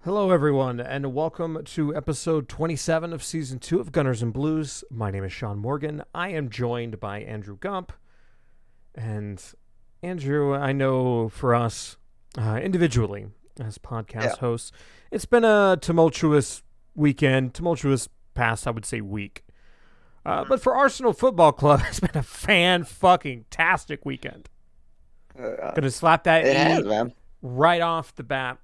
Hello, everyone, and welcome to episode 27 of season 2 of Gunners and Blues. My name is Sean Morgan. I am joined by Andrew Gump. And Andrew, I know for us individually as podcast Yeah. hosts, it's been a tumultuous weekend, tumultuous past, I would say, week. But for Arsenal Football Club, it's been a fan-fucking-tastic weekend. Uh, Gonna slap that it has, E man. right off the bat.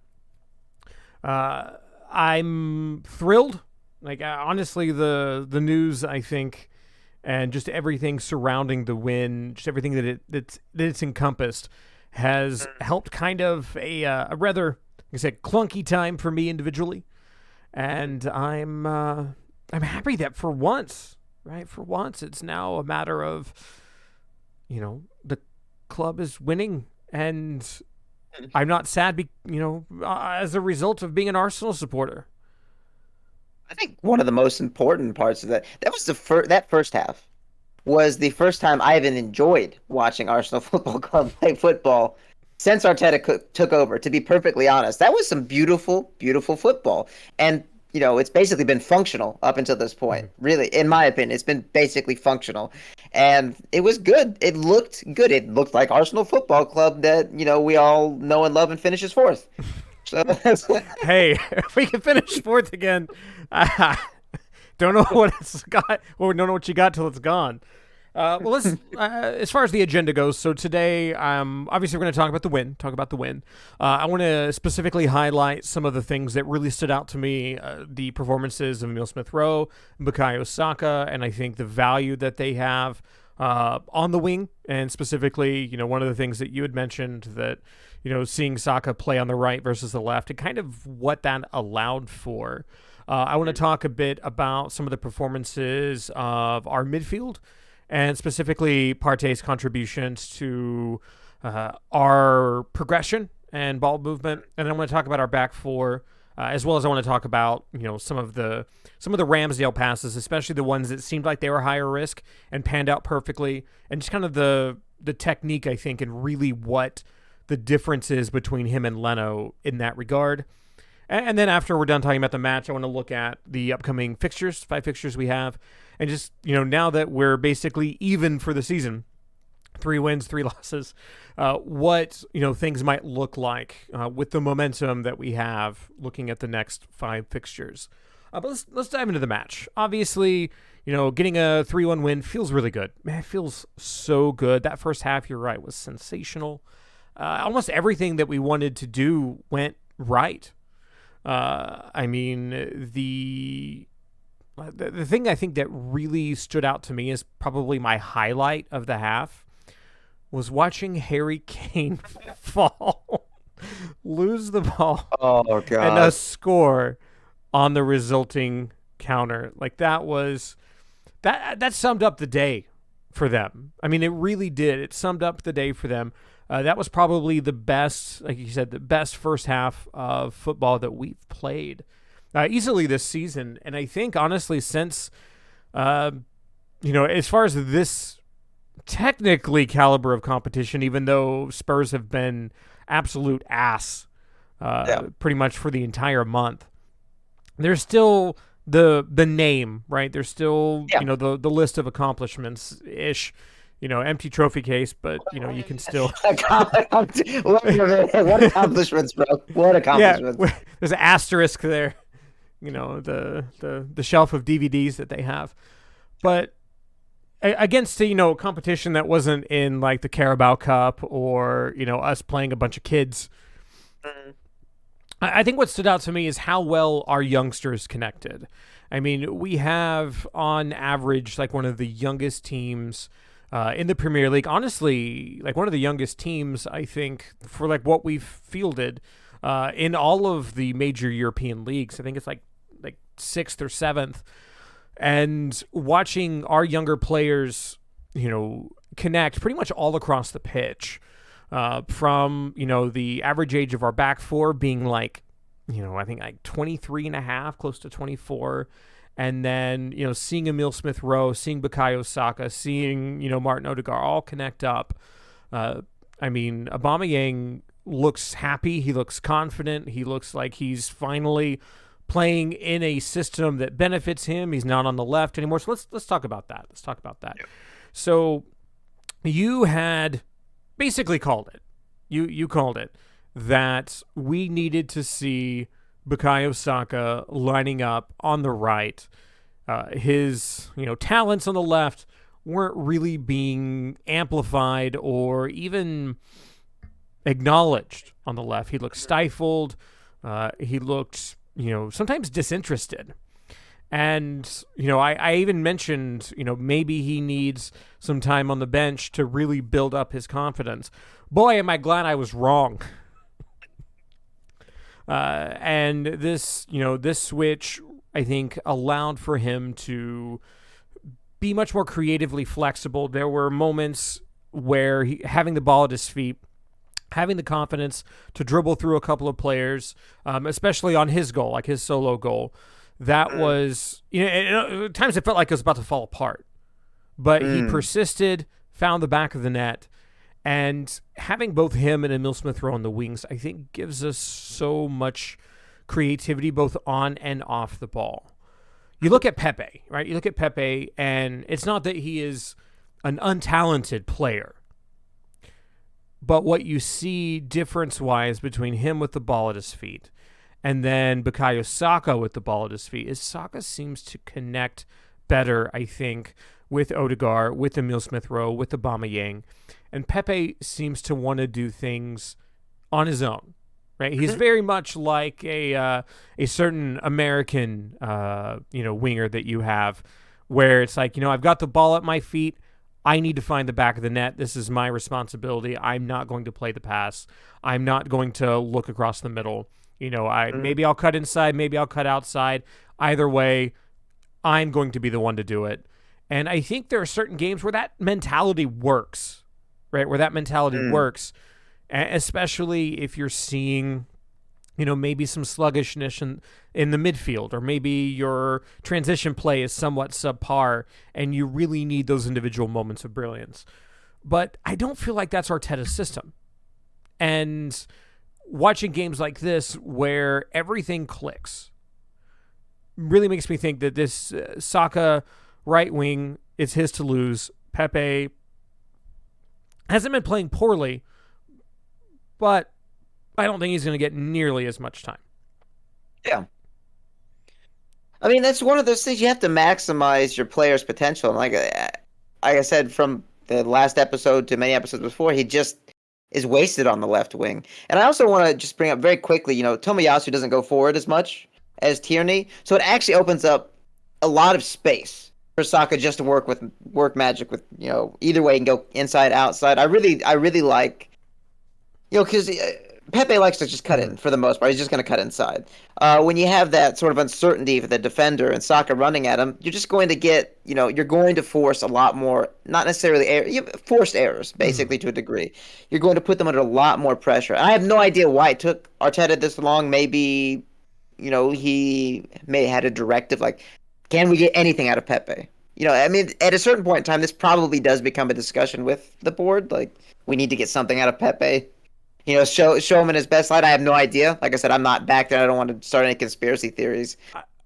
Uh, I'm thrilled. Like honestly, the news I think, and just everything surrounding the win, just everything that it's encompassed, has helped kind of a rather, like I said, clunky time for me individually, and I'm happy that for once, right, for once, it's now a matter of, the club is winning and I'm not sad, as a result of being an Arsenal supporter. I think one of the most important parts of that was that first half was the first time I even enjoyed watching Arsenal Football Club play football since Arteta took over. To be perfectly honest, that was some beautiful, beautiful football, and it's basically been functional up until this point. Mhm. Really, in my opinion, it's been basically functional, and it was good. It looked good. It looked like Arsenal Football Club that we all know and love and finishes fourth. So Hey, if we can finish fourth again, I don't know what it's got, or don't know what you got till it's gone. Well, let's as far as the agenda goes. So today, obviously we're going to talk about the win. Talk about the win. I want to specifically highlight some of the things that really stood out to me: the performances of Emile Smith Rowe, Bukayo Saka, and I think the value that they have on the wing. And specifically, one of the things that you had mentioned that seeing Saka play on the right versus the left, and kind of what that allowed for. I want to talk a bit about some of the performances of our midfield and specifically Partey's contributions to our progression and ball movement. And then I want to talk about our back four, as well as I want to talk about some of the Ramsdale passes, especially the ones that seemed like they were higher risk and panned out perfectly, and just kind of the technique I think, and really what the difference is between him and Leno in that regard. And then after we're done talking about the match, I want to look at the upcoming fixtures, 5 fixtures we have, and just now that we're basically even for the season, 3 wins, 3 losses, what things might look like with the momentum that we have looking at the next 5 fixtures. But let's dive into the match. Obviously, getting a 3-1 win feels really good. Man, it feels so good. That first half, you're right, was sensational. Almost everything that we wanted to do went right. I mean, the thing I think that really stood out to me is probably my highlight of the half was watching Harry Kane fall, lose the ball, Oh and God. score on the resulting counter. Like that summed up the day for them. I mean, it really did. It summed up the day for them. That was probably the best, like you said, the best first half of football that we've played easily this season. And I think, honestly, since, as far as this technically caliber of competition, even though Spurs have been absolute ass Yeah. pretty much for the entire month, there's still the name, right? There's still, Yeah. the list of accomplishments ish. Empty trophy case, but you can still. What accomplishments, bro? What Yeah, accomplishments? there's an asterisk there. The shelf of DVDs that they have, but against competition that wasn't in like the Carabao Cup or us playing a bunch of kids. I think what stood out to me is how well our youngsters connected. I mean, we have on average like one of the youngest teams in the Premier League. Honestly, like one of the youngest teams, I think, for like what we've fielded in all of the major European leagues. I think it's like sixth or seventh. And watching our younger players, connect pretty much all across the pitch. From the average age of our back four being like I think like 23 and a half, close to 24, and then seeing Emile Smith Rowe, seeing Bukayo Saka, seeing Martin Odegaard all connect up. I mean, Aubameyang looks happy. He looks confident. He looks like he's finally playing in a system that benefits him. He's not on the left anymore. So let's talk about that. Let's talk about that. Yep. So you had basically called it. You called it that we needed to see Bukayo Saka lining up on the right. His talents on the left weren't really being amplified or even acknowledged on the left. He looked stifled. He looked sometimes disinterested. And, I even mentioned, maybe he needs some time on the bench to really build up his confidence. Boy, am I glad I was wrong. And this switch, I think, allowed for him to be much more creatively flexible. There were moments where having the ball at his feet, having the confidence to dribble through a couple of players, especially on his goal, like his solo goal, that was, at times it felt like it was about to fall apart. But he persisted, found the back of the net, and having both him and Emil Smith-Rowe on the wings, I think gives us so much creativity both on and off the ball. You look at Pepe, right? You look at Pepe, and it's not that he is an untalented player. But what you see difference-wise between him with the ball at his feet and then Bukayo Saka with the ball at his feet is Saka seems to connect better, I think, with Odegaard, with Emil Smith-Rowe, with Aubameyang. And Pepe seems to want to do things on his own, right? He's very much like a certain American, winger that you have where it's like, I've got the ball at my feet. I need to find the back of the net. This is my responsibility. I'm not going to play the pass. I'm not going to look across the middle. Maybe I'll cut inside, maybe I'll cut outside. Either way, I'm going to be the one to do it. And I think there are certain games where that mentality works, right? Where that mentality works, especially if you're seeing, maybe some sluggishness in the midfield, or maybe your transition play is somewhat subpar and you really need those individual moments of brilliance. But I don't feel like that's Arteta's system. And watching games like this where everything clicks really makes me think that this Saka right wing is his to lose. Pepe hasn't been playing poorly, but I don't think he's going to get nearly as much time. Yeah. I mean, that's one of those things you have to maximize your player's potential. And like I said, from the last episode to many episodes before, he just is wasted on the left wing. And I also want to just bring up very quickly, Tomiyasu doesn't go forward as much as Tierney, so it actually opens up a lot of space for Saka just to work magic with, either way, he can go inside, outside. I really like, because Pepe likes to just cut in for the most part. He's just going to cut inside. When you have that sort of uncertainty for the defender and Saka running at him, you're just going to get, you're going to force a lot more, not necessarily forced errors, basically, to a degree. You're going to put them under a lot more pressure. I have no idea why it took Arteta this long. Maybe, he may have had a directive like, can we get anything out of Pepe? At a certain point in time, this probably does become a discussion with the board. Like, we need to get something out of Pepe. Show him in his best light. I have no idea. Like I said, I'm not back there. I don't want to start any conspiracy theories.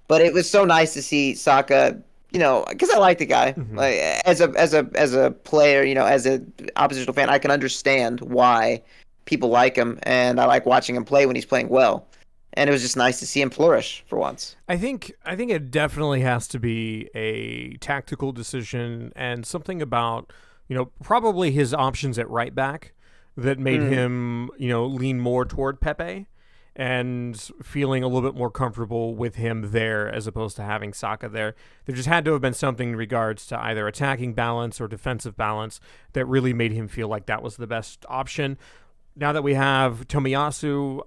But it was so nice to see Saka, because I like the guy. Like as a player, as an oppositional fan, I can understand why people like him, and I like watching him play when he's playing well. And it was just nice to see him flourish for once. I think it definitely has to be a tactical decision and something about, probably his options at right back that made him, lean more toward Pepe and feeling a little bit more comfortable with him there as opposed to having Saka there. There just had to have been something in regards to either attacking balance or defensive balance that really made him feel like that was the best option. Now that we have Tomiyasu,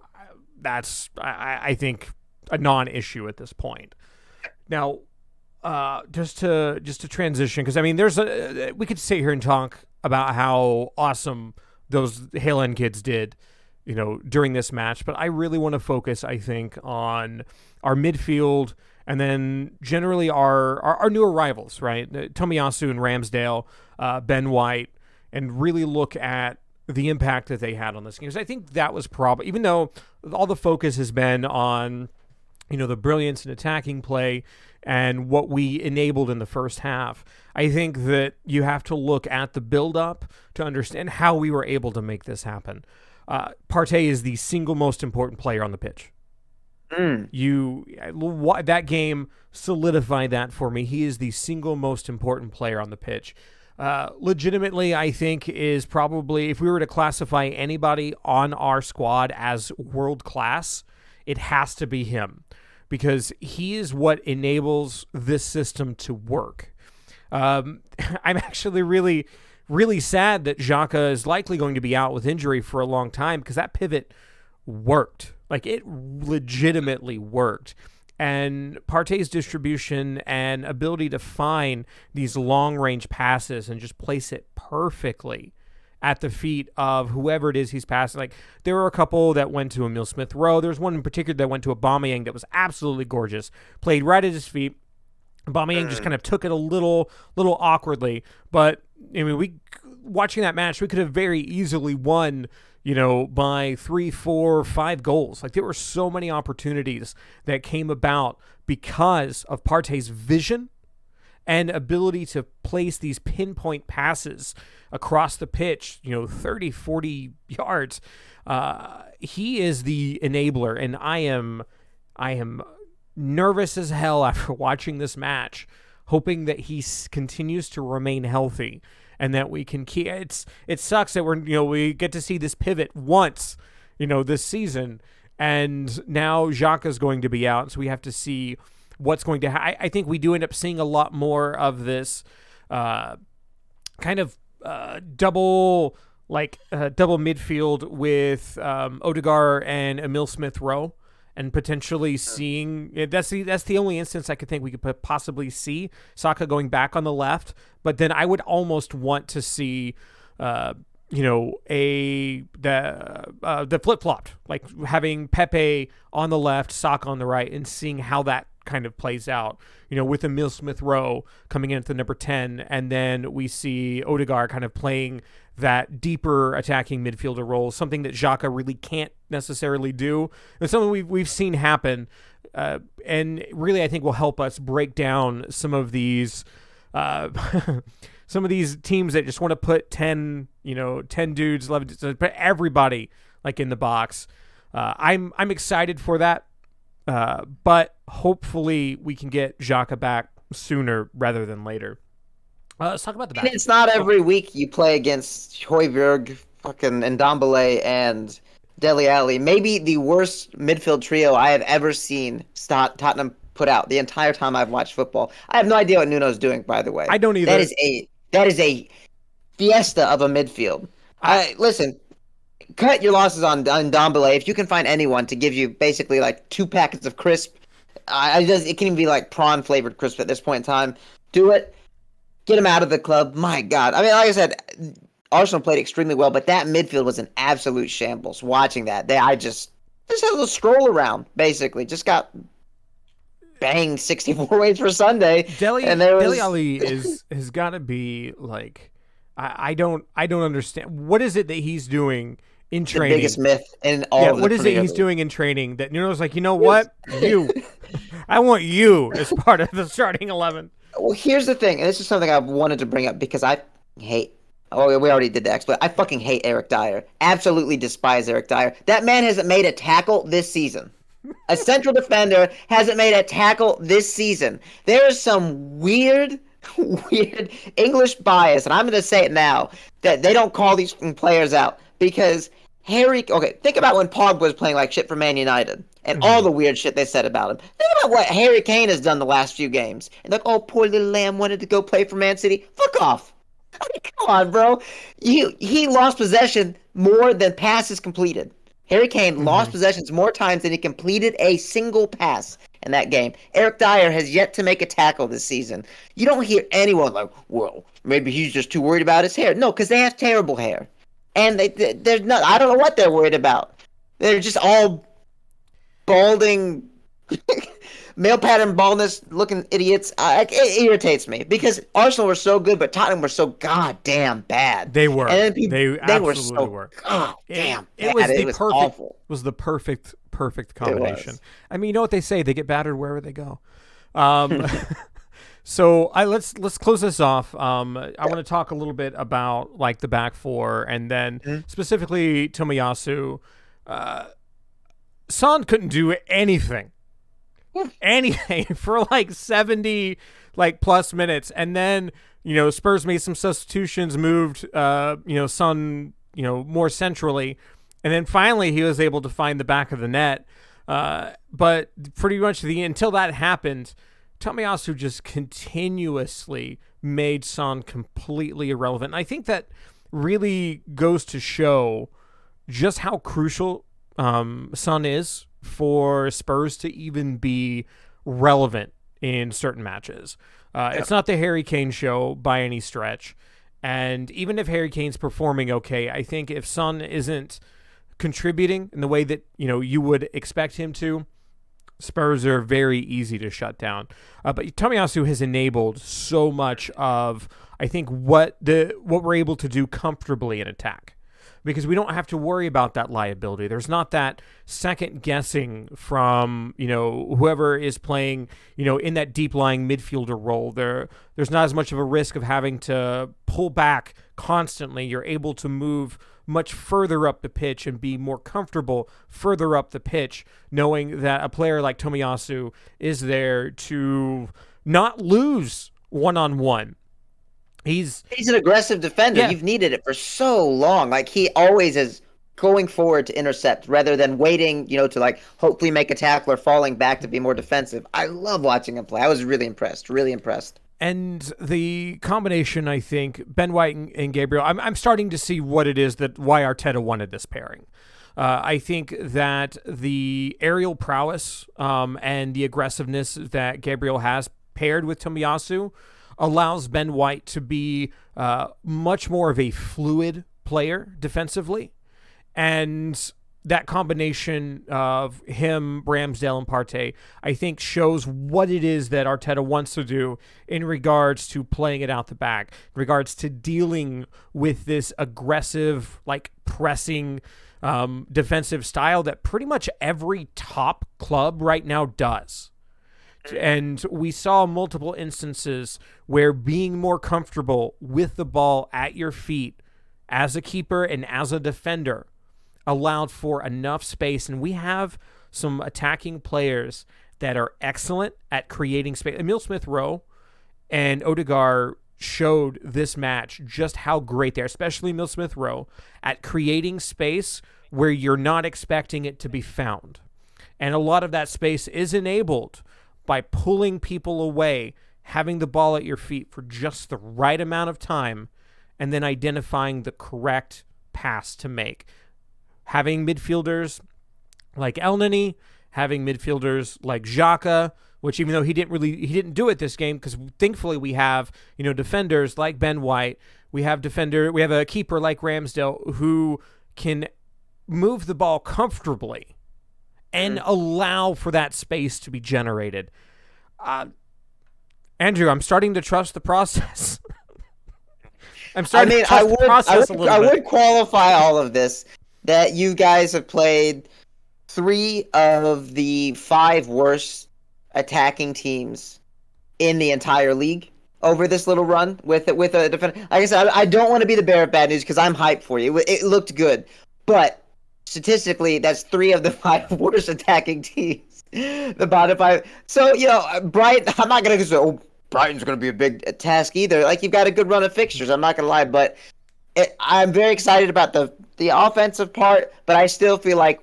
that's, I think, a non-issue at this point. Now, just to transition, because, we could sit here and talk about how awesome those Hale End kids did, during this match. But I really want to focus, I think, on our midfield and then generally our new arrivals, right? Tomiyasu and Ramsdale, Ben White, and really look at the impact that they had on this game. Because I think that was probably, even though all the focus has been on, the brilliance in attacking play and what we enabled in the first half, I think that you have to look at the build-up to understand how we were able to make this happen. Partey is the single most important player on the pitch. That game solidified that for me. He is the single most important player on the pitch. Legitimately, I think is probably, if we were to classify anybody on our squad as world class, it has to be him, because he is what enables this system to work. I'm actually really, really sad that Xhaka is likely going to be out with injury for a long time, because that pivot worked. Like, it legitimately worked. And Partey's distribution and ability to find these long-range passes and just place it perfectly at the feet of whoever it is he's passing. Like, there were a couple that went to Emile Smith-Rowe. There's one in particular that went to Aubameyang that was absolutely gorgeous. Played right at his feet. Aubameyang just kind of took it a little awkwardly. But, I mean, watching that match, we could have very easily won, by 3, 4, 5 goals. Like, there were so many opportunities that came about because of Partey's vision and ability to place these pinpoint passes across the pitch, 30, 40 yards. He is the enabler, and I am nervous as hell after watching this match, hoping that he continues to remain healthy and that we can keep. It sucks that we get to see this pivot once, this season, and now Xhaka's going to be out, so we have to see what's going to happen. I think we do end up seeing a lot more of this kind of double midfield with Odegaard and Emile Smith-Rowe, and potentially seeing that's the only instance I could think we could possibly see Saka going back on the left. But then I would almost want to see the flip-flopped, like having Pepe on the left, Saka on the right, and seeing how that kind of plays out, with Emile Smith-Rowe coming in at the number 10, and then we see Odegaard kind of playing that deeper attacking midfielder role, something that Xhaka really can't necessarily do. It's something we've seen happen, and really I think will help us break down some of these teams that just want to put 10 dudes, 11 dudes, put everybody like in the box. I'm excited for that. But hopefully we can get Xhaka back sooner rather than later. Let's talk about the back. It's not every week you play against Højbjerg, fucking Ndombele, and Dele Alli. Maybe the worst midfield trio I have ever seen Tottenham put out the entire time I've watched football. I have no idea what Nuno's doing, by the way. I don't either. That is a fiesta of a midfield. Listen. Cut your losses on Ndombele. If you can find anyone to give you basically like 2 packets of crisp, it can even be like prawn flavored crisp at this point in time. Do it. Get him out of the club. My God. I mean, like I said, Arsenal played extremely well, but that midfield was an absolute shambles. Watching that, I just had a little stroll around. Basically, just got banged 64 ways for Sunday. Dele Alli has got to be like. I don't understand. What is it that he's doing in training? The biggest myth in all of the what is it he's doing in training that Nuno's like, what? I want you as part of the starting 11. Well, here's the thing, and this is something I wanted to bring up because I hate. Oh, we already did that, but I fucking hate Eric Dyer. Absolutely despise Eric Dyer. That man hasn't made a tackle this season. A central defender hasn't made a tackle this season. There is some weird English bias, and I'm going to say it now, that they don't call these players out because think about when Pogba was playing like shit for Man United and all the weird shit they said about him. Think about what Harry Kane has done the last few games. And like, oh, poor little lamb wanted to go play for Man City. Fuck off. I mean, come on, bro. He lost possession more than passes completed. Harry Kane lost possessions more times than he completed a single pass in that game. Eric Dyer has yet to make a tackle this season. You don't hear anyone like, well, maybe he's just too worried about his hair. No, because they have terrible hair. And they're not. I don't know what they're worried about. They're just all balding male pattern baldness looking idiots. It irritates me because Arsenal were so good, but Tottenham were so goddamn bad. They were. And then They they were absolutely so were. goddamn It bad. was It the was perfect awful. was the perfect It combination. was. I mean, you know what they say? They get battered wherever they go. Um, so let's close this off. I want to talk a little bit about like the back four, and then specifically Tomiyasu. Son couldn't do anything for like 70 like plus minutes, and then Spurs made some substitutions, moved Son more centrally, and then finally he was able to find the back of the net. But pretty much until that happened, Tomiyasu just continuously made Son completely irrelevant. And I think that really goes to show just how crucial Son is for Spurs to even be relevant in certain matches. It's not the Harry Kane show by any stretch. And even if Harry Kane's performing okay, I think if Son isn't contributing in the way that you would expect him to, Spurs are very easy to shut down. But Tomiyasu has enabled so much of, I think, what we're able to do comfortably in attack, because we don't have to worry about that liability. There's not that second guessing from whoever is playing in that deep lying midfielder role. There's not as much of a risk of having to pull back constantly. You're able to move much further up the pitch and be more comfortable further up the pitch, knowing that a player like Tomiyasu is there to not lose one-on-one. He's an aggressive defender. Yeah. You've needed it for so long. Like, he always is going forward to intercept rather than waiting, to like hopefully make a tackle or falling back to be more defensive. I love watching him play. I was really impressed. Really impressed. And the combination, I think, Ben White and Gabriel, I'm starting to see what it is why Arteta wanted this pairing. I think that the aerial prowess and the aggressiveness that Gabriel has paired with Tomiyasu allows Ben White to be much more of a fluid player defensively. And that combination of him, Ramsdale, and Partey, I think shows what it is that Arteta wants to do in regards to playing it out the back, in regards to dealing with this aggressive, like pressing defensive style that pretty much every top club right now does. And we saw multiple instances where being more comfortable with the ball at your feet as a keeper and as a defender allowed for enough space. And we have some attacking players that are excellent at creating space. Emile Smith-Rowe and Odegaard showed this match just how great they are, especially Emile Smith-Rowe, at creating space where you're not expecting it to be found. And a lot of that space is enabled by pulling people away, having the ball at your feet for just the right amount of time, and then identifying the correct pass to make. Having midfielders like Elneny, having midfielders like Xhaka, which even though he didn't do it this game, because thankfully we have defenders like Ben White, we have a keeper like Ramsdale who can move the ball comfortably and allow for that space to be generated. Andrew, I'm starting to trust the process. I would qualify all of this that you guys have played 3 of the 5 worst attacking teams in the entire league over this little run with a defender. Like I said, I don't want to be the bearer of bad news because I'm hyped for you. It looked good, but statistically, that's 3 of the 5 worst attacking teams. The bottom 5. So Brighton. I'm not gonna say, Brighton's gonna be a big task either. Like, you've got a good run of fixtures. I'm not gonna lie, but I'm very excited about the offensive part, but I still feel like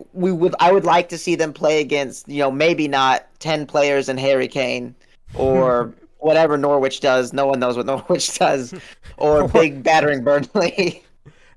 I would like to see them play against, maybe not 10 players and Harry Kane or whatever Norwich does. No one knows what Norwich does, or big battering Burnley.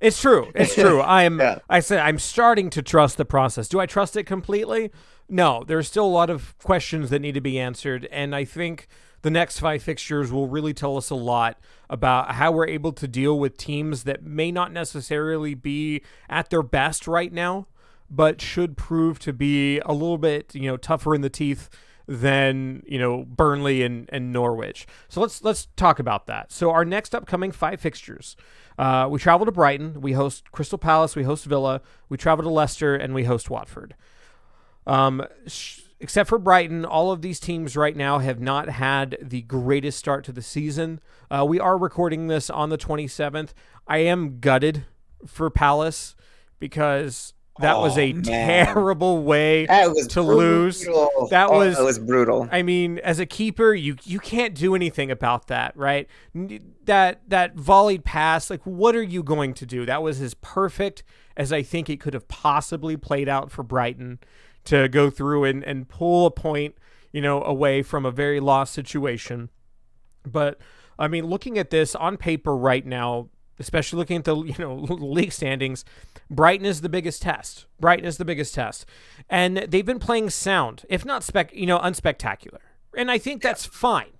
It's true. I'm starting to trust the process. Do I trust it completely? No, there's still a lot of questions that need to be answered, and I think the next 5 fixtures will really tell us a lot about how we're able to deal with teams that may not necessarily be at their best right now, but should prove to be a little bit, tougher in the teeth than Burnley and Norwich. So let's talk about that. So our next upcoming 5 fixtures, we travel to Brighton, we host Crystal Palace, we host Villa, we travel to Leicester, and we host Watford. Except for Brighton, all of these teams right now have not had the greatest start to the season. We are recording this on the 27th. I am gutted for Palace because that was a terrible way to lose. That was brutal. I mean, as a keeper, you can't do anything about that, right? That volleyed pass, like, what are you going to do? That was as perfect as I think it could have possibly played out for Brighton to go through and pull a point, away from a very lost situation. But I mean, looking at this on paper right now, especially looking at the league standings, Brighton is the biggest test. And they've been playing sound, if not unspectacular. And I think that's fine,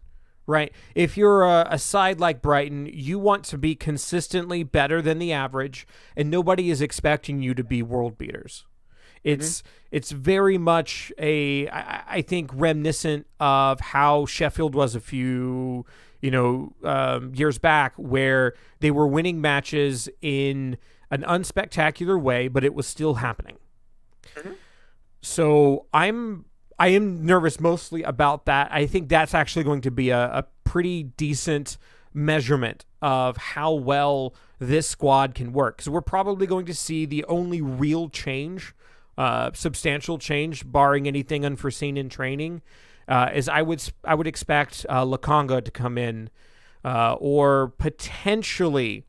right? If you're a side like Brighton, you want to be consistently better than the average, and nobody is expecting you to be world beaters. It's very much I think reminiscent of how Sheffield was a few years back, where they were winning matches in an unspectacular way, but it was still happening. So I am nervous mostly about that. I think that's actually going to be a pretty decent measurement of how well this squad can work, because we're probably going to see the only real change, substantial change, barring anything unforeseen in training, is I would expect Lokonga to come in, or potentially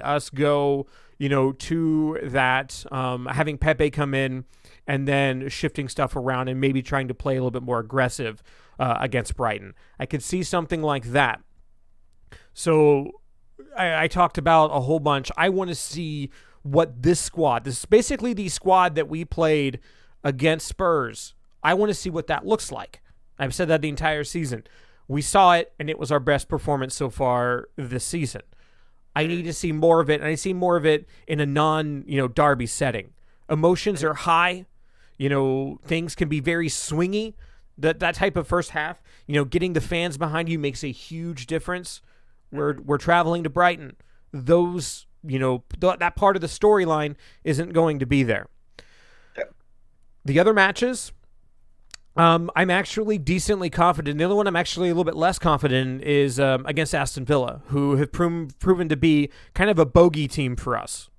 us go to that, having Pepe come in and then shifting stuff around and maybe trying to play a little bit more aggressive against Brighton. I could see something like that. So I talked about a whole bunch. I want to see what this is basically the squad that we played against Spurs. I want to see what that looks like. I've said that the entire season. We saw it, and it was our best performance so far this season. I need to see more of it, and I see more of it in a derby setting. Emotions are high. Things can be very swingy. That type of first half, getting the fans behind you makes a huge difference. We're traveling to Brighton. Those, that part of the storyline isn't going to be there. The other matches, I'm actually decently confident. The other one I'm actually a little bit less confident in is against Aston Villa, who have proven to be kind of a bogey team for us.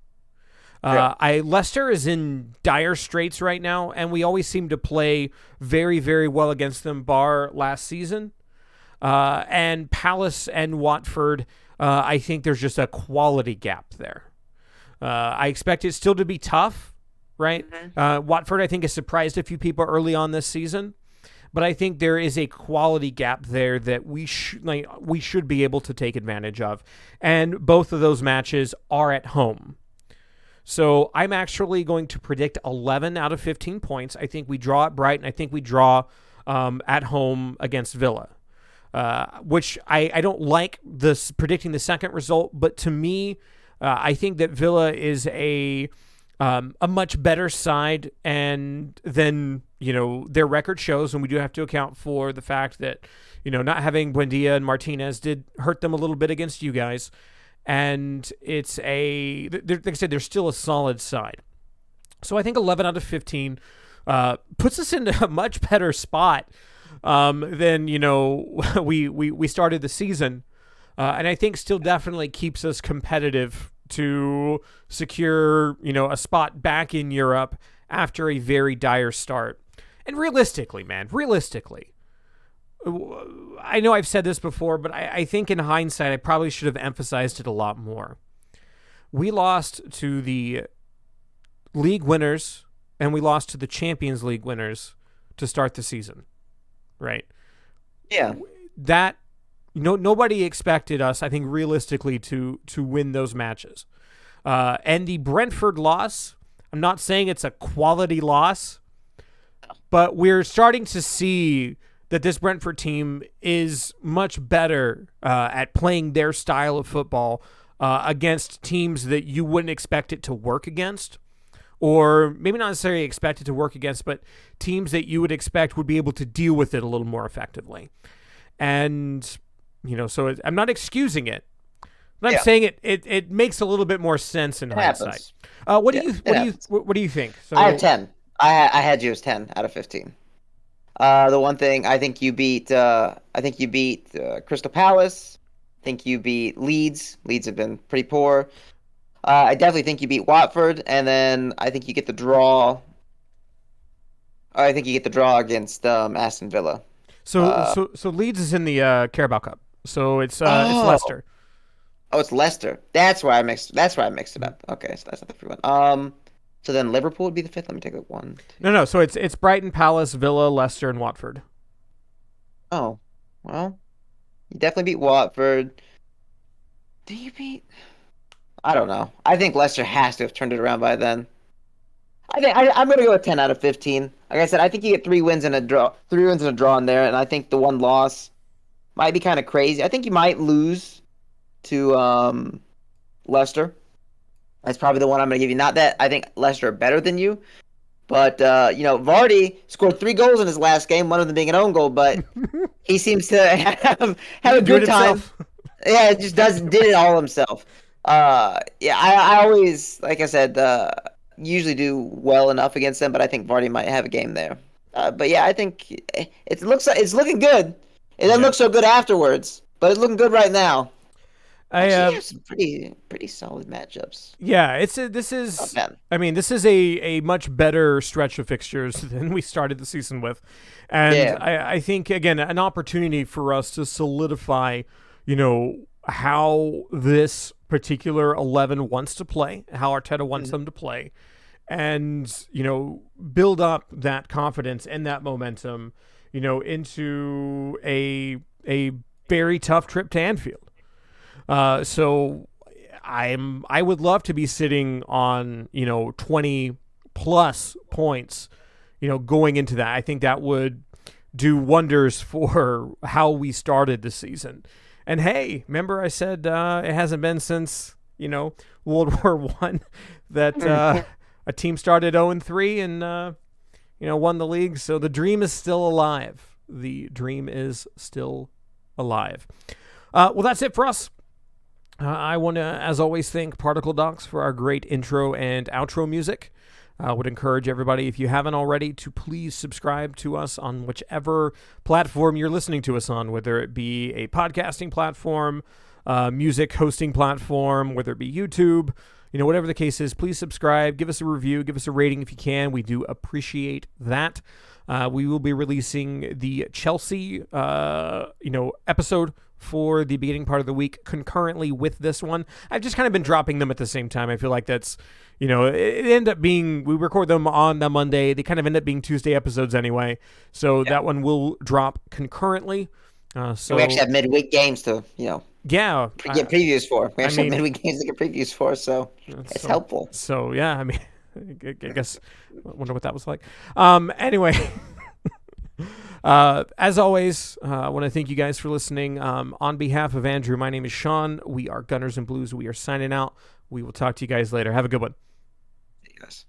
Leicester is in dire straits right now, and we always seem to play very, very well against them, bar last season. And Palace and Watford, I think there's just a quality gap there. I expect it still to be tough, right? Watford, I think, has surprised a few people early on this season, but I think there is a quality gap there that we should be able to take advantage of. And both of those matches are at home. So I'm actually going to predict 11 out of 15 points. I think we draw at Brighton. I think we draw at home against Villa. Which I don't like this predicting the second result, but to me, I think that Villa is a much better side, and then their record shows, and we do have to account for the fact that not having Buendia and Martinez did hurt them a little bit against you guys, and it's like I said, they're still a solid side. So I think 11 out of 15 puts us in a much better spot than we started the season, and I think still definitely keeps us competitive to secure a spot back in Europe after a very dire start. And realistically, I know I've said this before, but I think in hindsight I probably should have emphasized it a lot more. We lost to the league winners and we lost to the Champions League winners to start the season. Right. Yeah. That nobody expected us, I think, realistically to win those matches. And the Brentford loss, I'm not saying it's a quality loss, but we're starting to see that this Brentford team is much better at playing their style of football against teams that you wouldn't expect it to work against, or maybe not necessarily expected to work against, but teams that you would expect would be able to deal with it a little more effectively. And, so I'm not excusing it, but I'm saying it makes a little bit more sense in hindsight. What do you think? So I have 10. I had you as 10 out of 15. The one thing, I think you beat Crystal Palace. I think you beat Leeds. Leeds have been pretty poor. I definitely think you beat Watford, and then I think you get the draw. I think you get the draw against Aston Villa. So Leeds is in the Carabao Cup. So it's Leicester. Oh, it's Leicester. That's why I mixed it up. Okay, so that's not the free one. So then Liverpool would be the fifth. Let me take that one. No. So it's Brighton, Palace, Villa, Leicester, and Watford. Oh, well, you definitely beat Watford. Do you beat? I don't know. I think Leicester has to have turned it around by then. I'm gonna go with 10 out of 15. Like I said, I think you get 3 wins and a draw, in there, and I think the one loss might be kind of crazy. I think you might lose to Leicester. That's probably the one I'm gonna give you. Not that I think Leicester are better than you, but Vardy scored 3 goals in his last game, one of them being an own goal, but he seems to have a good time. Yeah, it just did it all himself. I always, like I said, usually do well enough against them, but I think Vardy might have a game there. But yeah, I think it looks like it's looking good. It doesn't look so good afterwards, but it's looking good right now. I have some pretty solid matchups. Yeah, this is a much better stretch of fixtures than we started the season with, and I think again an opportunity for us to solidify, how this particular 11 wants to play, how Arteta wants them to play, and build up that confidence and that momentum, into a very tough trip to Anfield. So I would love to be sitting on 20 plus points, going into that. I think that would do wonders for how we started the season. And hey, remember I said it hasn't been since World War I that a team started 0-3 and won the league. So the dream is still alive. The dream is still alive. Well, that's it for us. I want to, as always, thank Particle Docs for our great intro and outro music. I would encourage everybody, if you haven't already, to please subscribe to us on whichever platform you're listening to us on, whether it be a podcasting platform, music hosting platform, whether it be YouTube, whatever the case is. Please subscribe, give us a review, give us a rating if you can. We do appreciate that. We will be releasing the Chelsea, episode for the beginning part of the week concurrently with this one. I've just kind of been dropping them at the same time. I feel like that's, it ended up being, we record them on the Monday. They kind of end up being Tuesday episodes anyway. So that one will drop concurrently. So we actually have midweek games to, get previews for. We actually have midweek games to get previews for, so it's helpful. So, yeah, I guess, I wonder what that was like. Anyway, as always, I want to thank you guys for listening. On behalf of Andrew, my name is Sean. We are Gunners and Blues. We are signing out. We will talk to you guys later. Have a good one. See you guys.